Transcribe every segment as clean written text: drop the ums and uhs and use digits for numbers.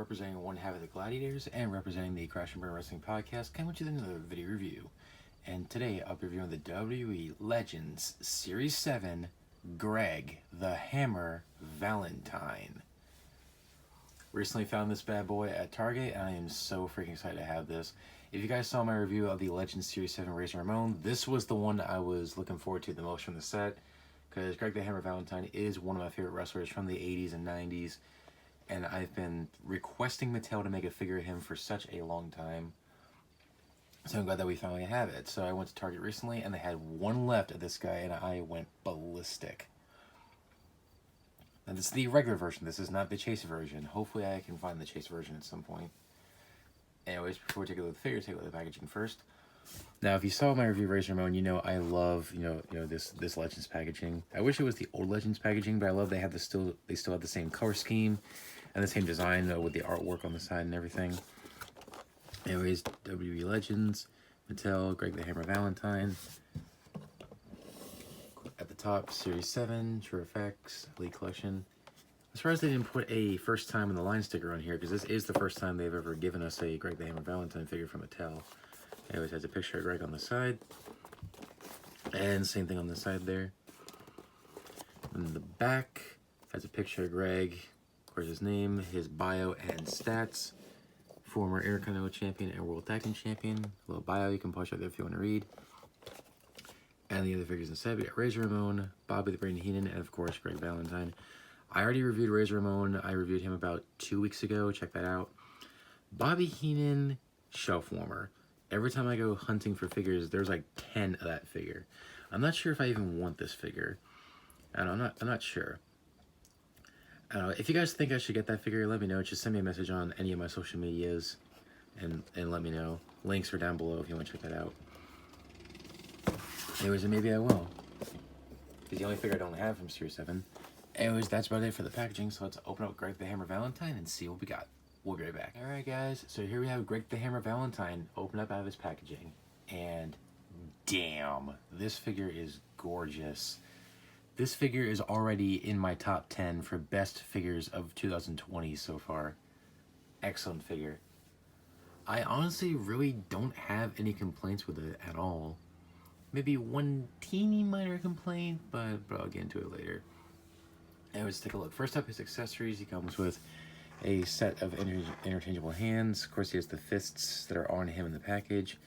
representing one half of the Gladiators and representing the Crash and Burn Wrestling Podcast, coming with another video review. And today I'll be reviewing the WWE Legends Series 7 Greg the Hammer Valentine. Recently found this bad boy at Target and I am so freaking excited to have this. If you guys saw my review of the Legends Series 7 Razor Ramon, this was the one I was looking forward to the most from the set, because Greg the Hammer Valentine is one of my favorite wrestlers from the 80s and 90s. And I've been requesting Mattel to make a figure of him for such a long time. So I'm glad that we finally have it. So I went to Target recently and they had one left of this guy and I went ballistic. And this is the regular version. This is not the chase version. Hopefully I can find the chase version at some point. Anyways, before we take a look at the figure, take a look at the packaging first. Now, if you saw my review of Razor Ramon, you know I love this Legends packaging. I wish it was the old Legends packaging, but I love they still have the same color scheme and the same design with the artwork on the side and everything. Anyways, WWE Legends, Mattel, Greg the Hammer Valentine. At the top, Series 7, True Effects, Elite Collection. I'm surprised they didn't put a first time in the line sticker on here, because this is the first time they've ever given us a Greg the Hammer Valentine figure from Mattel. Anyways, has a picture of Greg on the side. And same thing on the side there. And the back has a picture of Greg. Of course, his name, his bio, and stats. Former Intercontinental Champion and World Tag Team Champion. A little bio you can push out there if you want to read. And the other figures inside, we got Razor Ramon, Bobby the Brain Heenan, and of course, Greg Valentine. I already reviewed Razor Ramon. I reviewed him about 2 weeks ago. Check that out. Bobby Heenan, shelf warmer. Every time I go hunting for figures, there's like 10 of that figure. I'm not sure if I even want this figure. I'm not sure. I don't know. If you guys think I should get that figure, let me know. Just send me a message on any of my social medias and let me know. Links are down below if you want to check that out. Anyways, and maybe I will. It's the only figure I don't have from Series 7. Anyways, that's about it for the packaging. So let's open up Greg the Hammer Valentine and see what we got. We'll be right back. Alright guys, so here we have Greg the Hammer Valentine open up out of his packaging. And damn, this figure is gorgeous. This figure is already in my top 10 for best figures of 2020 so far. Excellent figure. I honestly really don't have any complaints with it at all. Maybe one teeny minor complaint, but I'll get into it later. Anyways, take a look. First up, his accessories. He comes with a set of interchangeable hands. Of course, he has the fists that are on him in the package.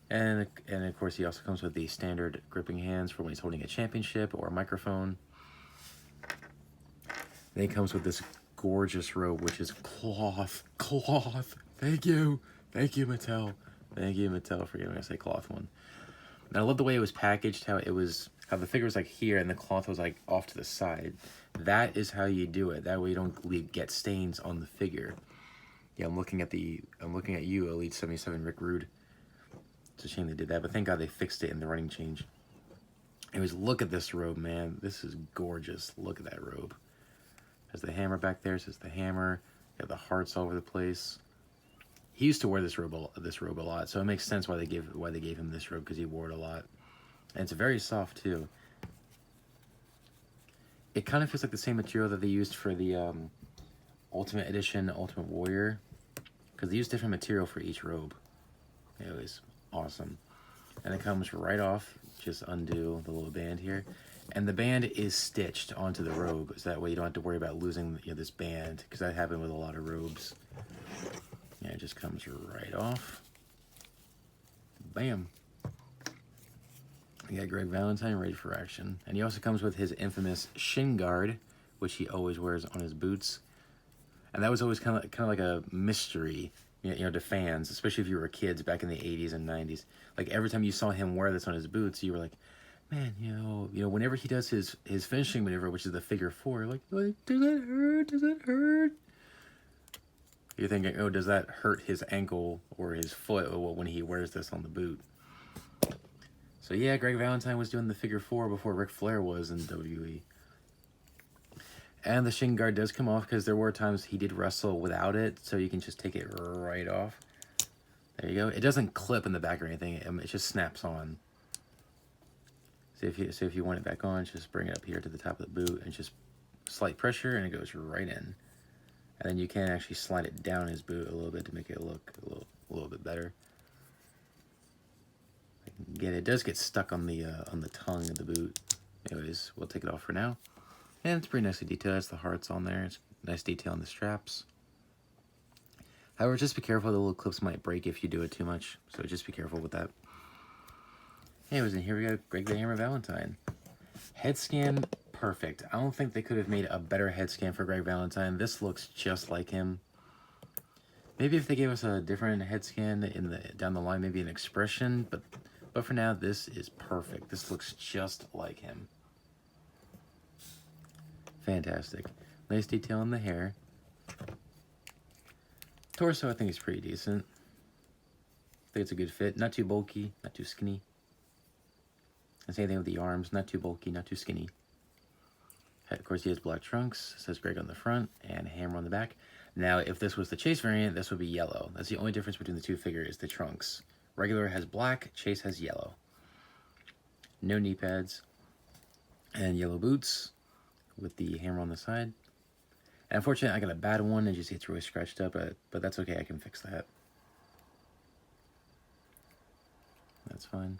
And of course, he also comes with the standard gripping hands for when he's holding a championship or a microphone. Then he comes with this gorgeous robe, which is cloth. Cloth. Thank you. Thank you, Mattel. Thank you, Mattel, for giving us a cloth one. And I love the way it was packaged, how the figure was like here and the cloth was like off to the side. That is how you do it. That way you don't get stains on the figure. Yeah, I'm looking at you, Elite 77 Rick Rude. It's a shame they did that, but thank God they fixed it in the running change. Anyways, look at this robe, man. This is gorgeous. Look at that robe. Has the hammer back there. Says the hammer. Got the hearts all over the place. He used to wear this robe a lot, so it makes sense why they gave him this robe, because he wore it a lot. And it's very soft too. It kind of feels like the same material that they used for the Ultimate Edition Ultimate Warrior, because they use different material for each robe. Anyways, awesome. And it comes right off. Just undo the little band here, and the band is stitched onto the robe, so that way you don't have to worry about losing this band, because that happened with a lot of robes. Yeah, it just comes right off. Bam. We got Greg Valentine ready for action. And he also comes with his infamous shin guard, which he always wears on his boots. And that was always kind of like a mystery, to fans, especially if you were kids back in the 80s and 90s. Like every time you saw him wear this on his boots, you were like, man, whenever he does his finishing maneuver, which is the figure 4, like, does that hurt? Does that hurt? You're thinking, oh, does that hurt his ankle or his foot when he wears this on the boot? So yeah, Greg Valentine was doing the figure 4 before Ric Flair was in WWE. And the shin guard does come off, because there were times he did wrestle without it, so you can just take it right off. There you go. It doesn't clip in the back or anything. It just snaps on. So if you want it back on, just bring it up here to the top of the boot and just slight pressure and it goes right in. And then you can actually slide it down his boot a little bit to make it look a little bit better. Again, it does get stuck on the tongue of the boot. Anyways, we'll take it off for now. And it's pretty nicely detailed. It's the hearts on there. It's nice detail on the straps. However, just be careful. The little clips might break if you do it too much. So just be careful with that. Anyways, and here we go. Greg the Hammer Valentine. Head scan, perfect. I don't think they could have made a better head scan for Greg Valentine. This looks just like him. Maybe if they gave us a different head scan down the line, maybe an expression, but for now, this is perfect. This looks just like him. Fantastic. Nice detail on the hair. Torso, I think, is pretty decent. I think it's a good fit. Not too bulky, not too skinny. And same thing with the arms. Not too bulky, not too skinny. Of course, he has black trunks. It says Greg on the front and Hammer on the back. Now, if this was the Chase variant, this would be yellow. That's the only difference between the two figures, is the trunks. Regular has black, Chase has yellow. No knee pads. And yellow boots with the hammer on the side. And unfortunately, I got a bad one and just it's really scratched up, but that's okay. I can fix that. That's fine.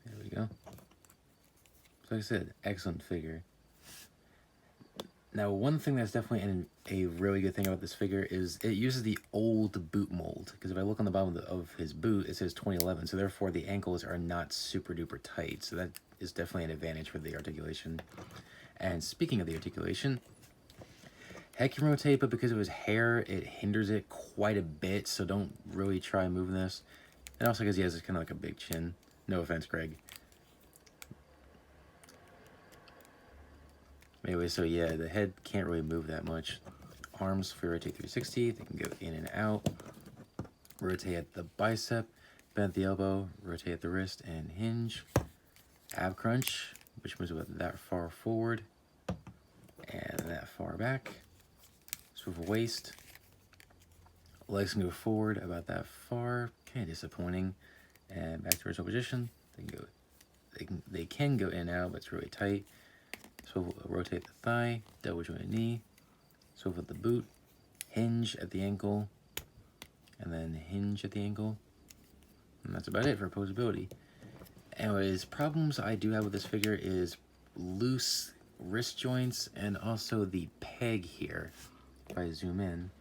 There we go. So like I said, excellent figure. Now, one thing that's definitely a really good thing about this figure is it uses the old boot mold. Because if I look on the bottom of his boot, it says 2011. So therefore, the ankles are not super duper tight. So that is definitely an advantage for the articulation. And speaking of the articulation, head can rotate, but because of his hair, it hinders it quite a bit. So don't really try moving this. And also because he has kind of like a big chin. No offense, Greg. Anyway, so yeah, the head can't really move that much. Arms, if we rotate 360, they can go in and out. Rotate at the bicep, bend at the elbow, rotate at the wrist, and hinge. Ab crunch, which moves about that far forward and that far back. Swivel waist. Legs can go forward about that far, kind of disappointing. And back to original position. They can go in and out, but it's really tight. Swivel, rotate the thigh, double joint knee, swivel at the boot, hinge at the ankle, and then hinge at the ankle. And that's about it for posability. Anyways, problems I do have with this figure is loose wrist joints and also the peg here. If I zoom in.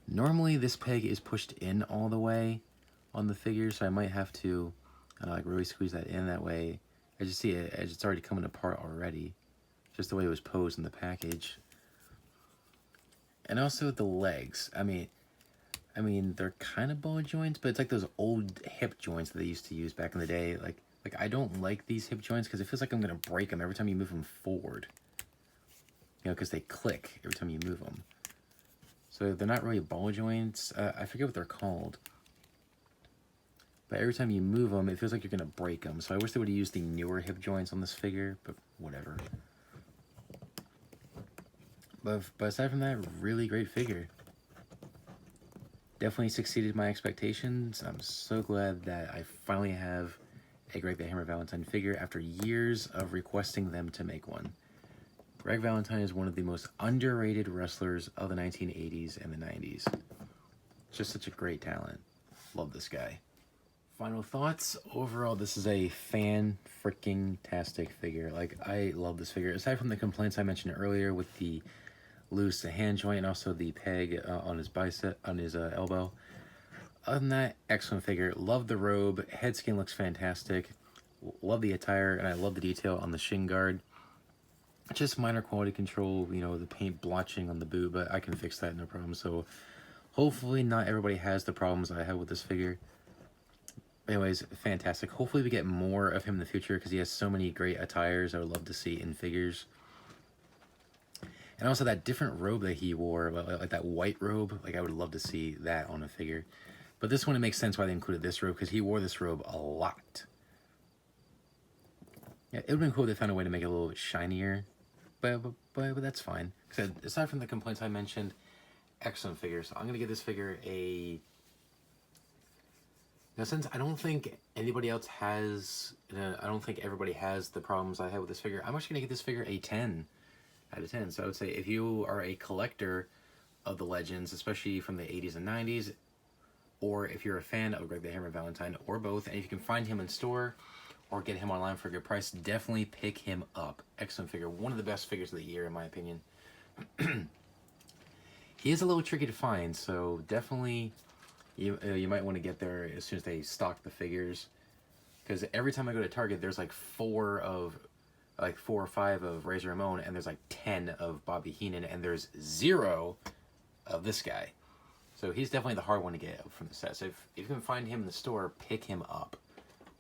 Normally this peg is pushed in all the way on the figure, so I might have to like really squeeze that in that way. I just see it as it's already coming apart already. Just the way it was posed in the package. And also the legs. I mean, they're kind of ball joints, but it's like those old hip joints that they used to use back in the day. Like I don't like these hip joints because it feels like I'm going to break them every time you move them forward. You know, because they click every time you move them. So they're not really ball joints. I forget what they're called. But every time you move them, it feels like you're going to break them. So I wish they would have used the newer hip joints on this figure, but whatever. But aside from that, really great figure. Definitely succeeded my expectations. I'm so glad that I finally have a Greg the Hammer Valentine figure after years of requesting them to make one. Greg Valentine is one of the most underrated wrestlers of the 1980s and the 90s. Just such a great talent. Love this guy. Final thoughts. Overall, this is a fan-freaking-tastic figure. Like, I love this figure. Aside from the complaints I mentioned earlier with the loose hand joint and also the peg on his bicep, on his elbow. Other than that, excellent figure. Love the robe. Head skin looks fantastic. Love the attire, and I love the detail on the shin guard. Just minor quality control, you know, the paint blotching on the boot, but I can fix that, no problem. So, hopefully not everybody has the problems I have with this figure. Anyways, fantastic. Hopefully we get more of him in the future because he has so many great attires I would love to see in figures. And also that different robe that he wore, like that white robe, like I would love to see that on a figure. But this one, it makes sense why they included this robe because he wore this robe a lot. Yeah, it would have been cool if they found a way to make it a little bit shinier, but that's fine. Aside from the complaints I mentioned, excellent figure. So I'm going to give this figure a Now, since I don't think anybody else has, I don't think everybody has the problems I had with this figure, I'm actually going to give this figure a 10 out of 10. So I would say if you are a collector of the Legends, especially from the 80s and 90s, or if you're a fan of Greg the Hammer Valentine, or both, and if you can find him in store or get him online for a good price, definitely pick him up. Excellent figure. One of the best figures of the year, in my opinion. He is a little tricky to find, so definitely you might want to get there as soon as they stock the figures. Because every time I go to Target, there's like four or five of Razor Ramon, and there's like 10 of Bobby Heenan, and there's 0 of this guy. So he's definitely the hard one to get from the set. So if you can find him in the store, pick him up.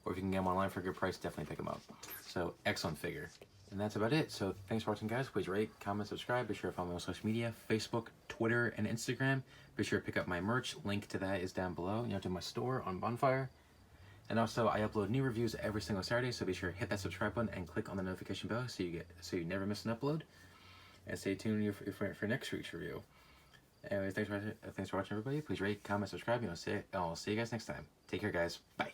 Or if you can get him online for a good price, definitely pick him up. So excellent figure. And that's about it. So thanks for watching, guys. Please rate, comment, subscribe. Be sure to follow me on social media, Facebook, Twitter, and Instagram. Be sure to pick up my merch. Link to that is down below. To my store on Bonfire. And also, I upload new reviews every single Saturday, so be sure to hit that subscribe button and click on the notification bell so you never miss an upload. And stay tuned for next week's review. Anyways, thanks for watching, everybody. Please rate, comment, subscribe. I'll see you guys next time. Take care, guys. Bye.